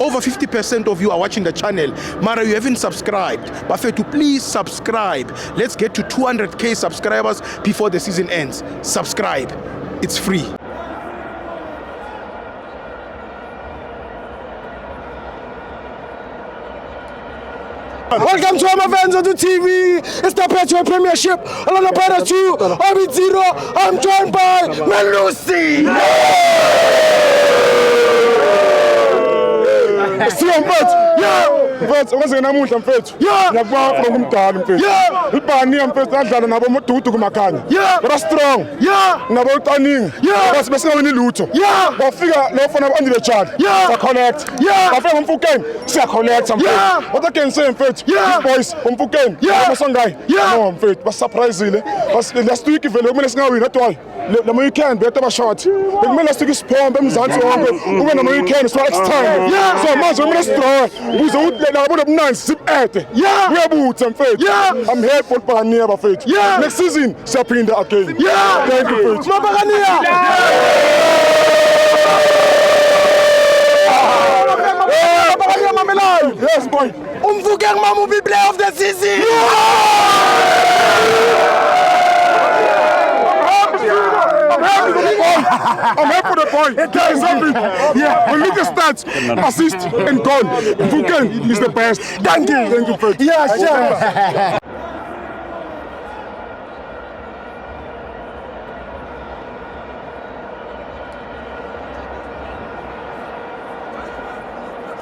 Over 50% of you are watching the channel. Mara, you haven't subscribed. Bafethu, please subscribe. Let's get to 200k subscribers before the season ends. Subscribe. It's free. Welcome to our fans on the TV. It's the Petro Premiership. On the Pirates 2, I'm 0. I'm joined by Melusi. Mfethu ukwenze namuhla mfethu ngiyakubona ngumdala mfethu ibhani mfethu adlala nabo uMdudu kumakhanya bara strong nabo uCaningi base besingawini lutho bafika lo fana abandile child ba connect bafika ngomfukeni siya connect mfethu what I can say mfethu these boys umfukeni basongayi no mfethu ba surprisile last week vele kumele singawini atwayi lama weekend bethe ba short bekumele sike isiphombe emzansi wonke kube nama weekend so extend so manje kumele sidraw ukuze uthi labo nobunanzi sibede uyabutha mfethu I'm here for Bania bafethu next season siyaphinda again thank you mfethu Mabakania. Yes boy Umfukeng mama will be player of the season. I'm here for the boy. When look at stats, assist and goal. Mfukeng is the best. Thank you. Thank you, Fred. Yes, sir.